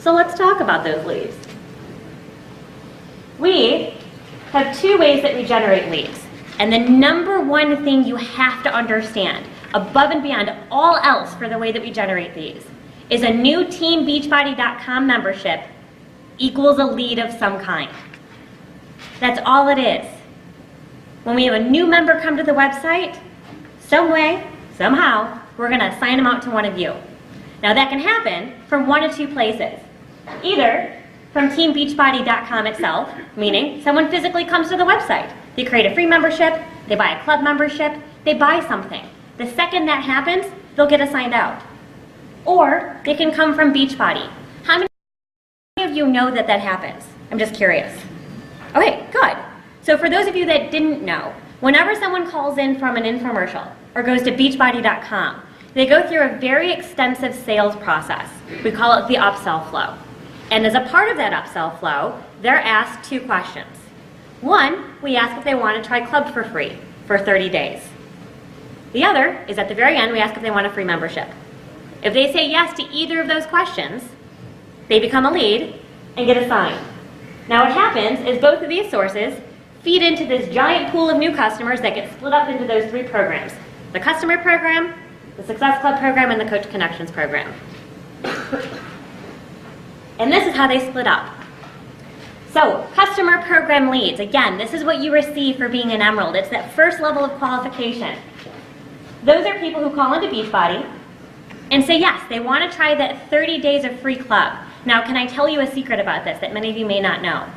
So let's talk about those leads. We have two ways that we generate leads. And the number one thing you have to understand, above and beyond all else for the way that we generate these, is a new TeamBeachbody.com membership equals a lead of some kind. That's all it is. When we have a new member come to the website, some way, somehow, we're going to assign them out to one of you. Now that can happen from one of two places. Either from TeamBeachbody.com itself, meaning someone physically comes to the website. They create a free membership, they buy a club membership, they buy something. The second that happens, they'll get assigned out. Or they can come from Beachbody. How many of you know that that happens? I'm just curious. Okay, good. So for those of you that didn't know, whenever someone calls in from an infomercial or goes to Beachbody.com, they go through a very extensive sales process. We call it the upsell flow. And as a part of that upsell flow, they're asked two questions. One, we ask if they want to try Club for free for 30 days. The other is at the very end, we ask if they want a free membership. If they say yes to either of those questions, they become a lead and get assigned. Now what happens is both of these sources feed into this giant pool of new customers that get split up into those three programs. The customer program, the Success Club program, and the Coach Connections program. And this is how they split up. So, customer program leads. Again, this is what you receive for being an Emerald. It's that first level of qualification. Those are people who call into Beachbody and say yes, they want to try that 30 days of free club. Now, can I tell you a secret about this that many of you may not know?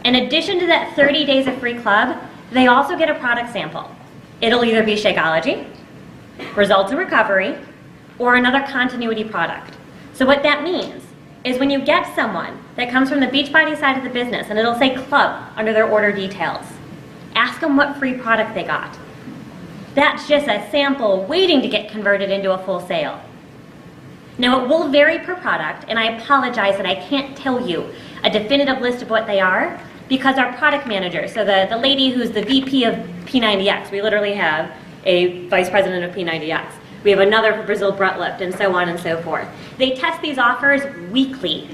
In addition to that 30 days of free club, they also get a product sample. It'll either be Shakeology, Results in Recovery, or another continuity product. So what that means is when you get someone that comes from the Beachbody side of the business and it'll say club under their order details, ask them what free product they got. That's just a sample waiting to get converted into a full sale. Now it will vary per product, and I apologize that I can't tell you a definitive list of what they are because our product manager, so the lady who's the VP of P90X, we literally have a vice president of P90X. We have another for Brazil Butt Lift, and so on and so forth. They test these offers weekly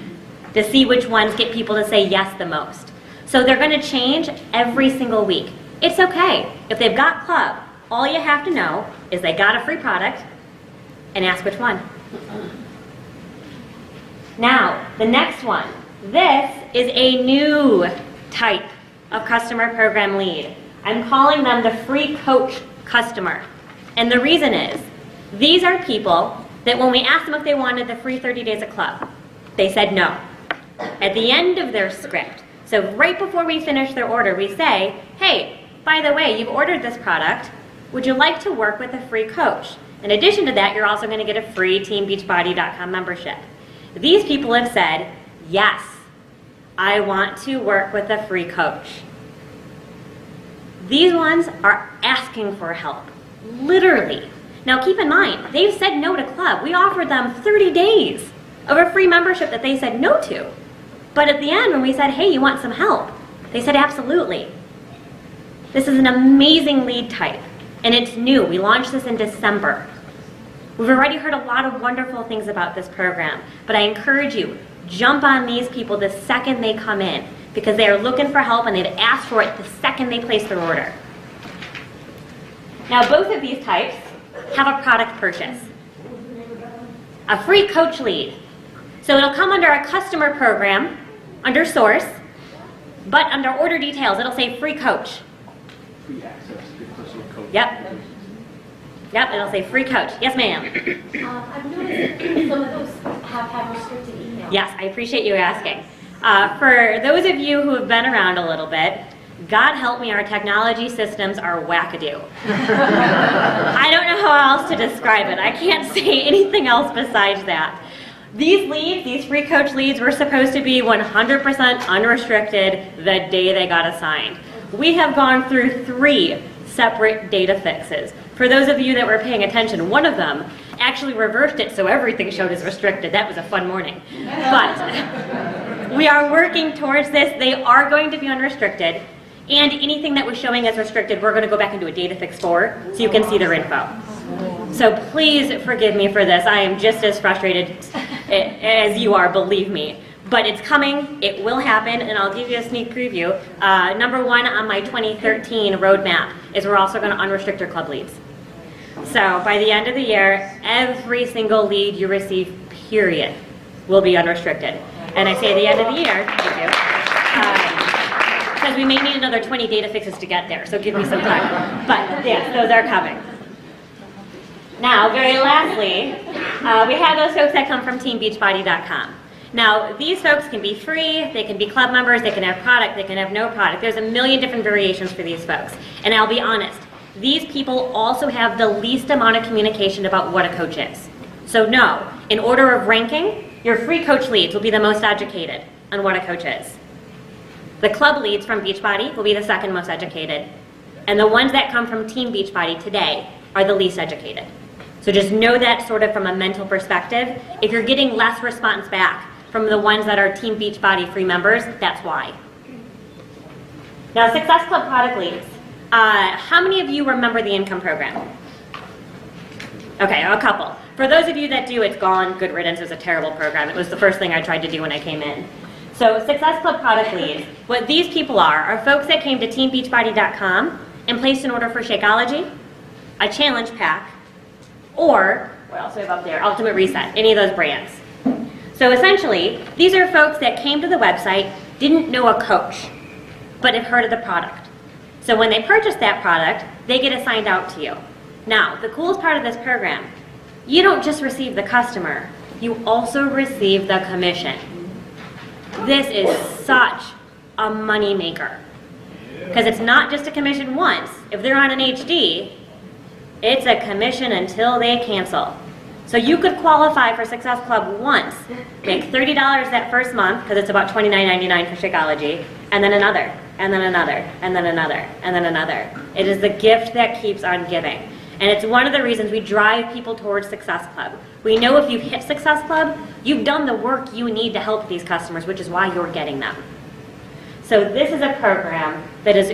to see which ones get people to say yes the most. So they're going to change every single week. It's okay. If they've got club, all you have to know is they got a free product and ask which one. Now, the next one. This is a new type of customer program lead. I'm calling them the free coach customer. And the reason is, these are people that when we asked them if they wanted the free 30 days of club, they said no. At the end of their script, so right before we finish their order, we say, hey, by the way, you've ordered this product. Would you like to work with a free coach? In addition to that, you're also going to get a free TeamBeachbody.com membership. These people have said, yes, I want to work with a free coach. These ones are asking for help, literally. Now keep in mind, they've said no to club. We offered them 30 days of a free membership that they said no to. But at the end, when we said, hey, you want some help? They said, absolutely. This is an amazing lead type, and it's new. We launched this in December. We've already heard a lot of wonderful things about this program, but I encourage you, jump on these people the second they come in, because they are looking for help and they've asked for it the second they place their order. Now, both of these types have a product purchase. A free coach lead. So it'll come under a customer program, under source, but under order details, it'll say free coach. Free access to personal coach. Yep. Yep, it'll say free coach. Yes, ma'am. I've noticed some of those have had restricted email. Yes, I appreciate you asking. For those of you who have been around a little bit, God help me, our technology systems are wackadoo. I don't know how else to describe it. I can't say anything else besides that. These leads, these free coach leads, were supposed to be 100% unrestricted the day they got assigned. We have gone through 3 separate data fixes. For those of you that were paying attention, one of them actually reversed it so everything showed as restricted. That was a fun morning. But we are working towards this. They are going to be unrestricted. And anything that was showing as restricted, we're going to go back and do a data fix for, so you can see their info. So please forgive me for this. I am just as frustrated as you are, believe me. But it's coming, it will happen, and I'll give you a sneak preview. Number one on my 2013 roadmap is we're also going to unrestrict your club leads. So by the end of the year, every single lead you receive, period, will be unrestricted. And I say the end of the year, thank you, because we may need another 20 data fixes to get there, so give me some time. But yes, those are coming. Now, very lastly, we have those folks that come from teambeachbody.com. Now, these folks can be free, they can be club members, they can have product, they can have no product. There's a million different variations for these folks. And I'll be honest, these people also have the least amount of communication about what a coach is. So no, in order of ranking, your free coach leads will be the most educated on what a coach is. The club leads from Beachbody will be the second most educated. And the ones that come from Team Beachbody today are the least educated. So just know that sort of from a mental perspective. If you're getting less response back from the ones that are Team Beachbody free members, that's why. Now, Success Club product leads. How many of you remember the income program? Okay, a couple. For those of you that do, it's gone. Good riddance. It was a terrible program. It was the first thing I tried to do when I came in. So Success Club product leads, what these people are folks that came to teambeachbody.com and placed an order for Shakeology, a challenge pack, or, what else do we have up there? Ultimate Reset, any of those brands. So essentially, these are folks that came to the website, didn't know a coach, but have heard of the product. So when they purchase that product, they get assigned out to you. Now, the coolest part of this program, you don't just receive the customer, you also receive the commission. This is such a money maker. Because it's not just a commission once. If they're on an HD, it's a commission until they cancel. So you could qualify for Success Club once, make $30 that first month, because it's about $29.99 for Shakeology, and then another, and then another, and then another, and then another. It is the gift that keeps on giving. And it's one of the reasons we drive people towards Success Club. We know if you've hit Success Club, you've done the work you need to help these customers, which is why you're getting them. So this is a program that is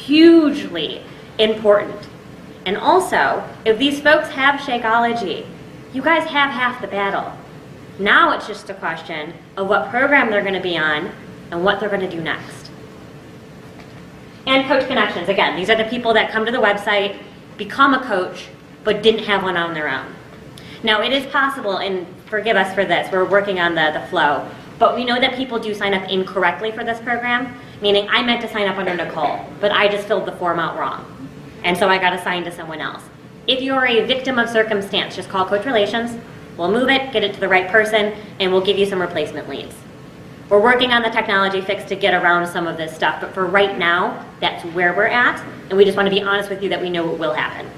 hugely important. And also, if these folks have Shakeology, you guys have half the battle. Now it's just a question of what program they're going to be on and what they're going to do next. And Coach Connections, again, these are the people that come to the website, become a coach, but didn't have one on their own. Now it is possible, and forgive us for this, we're working on the flow, but we know that people do sign up incorrectly for this program, meaning I meant to sign up under Nicole, but I just filled the form out wrong. And so I got assigned to someone else. If you're a victim of circumstance, just call Coach Relations, we'll move it, get it to the right person, and we'll give you some replacement leads. We're working on the technology fix to get around some of this stuff, but for right now, that's where we're at, and we just want to be honest with you that we know it will happen.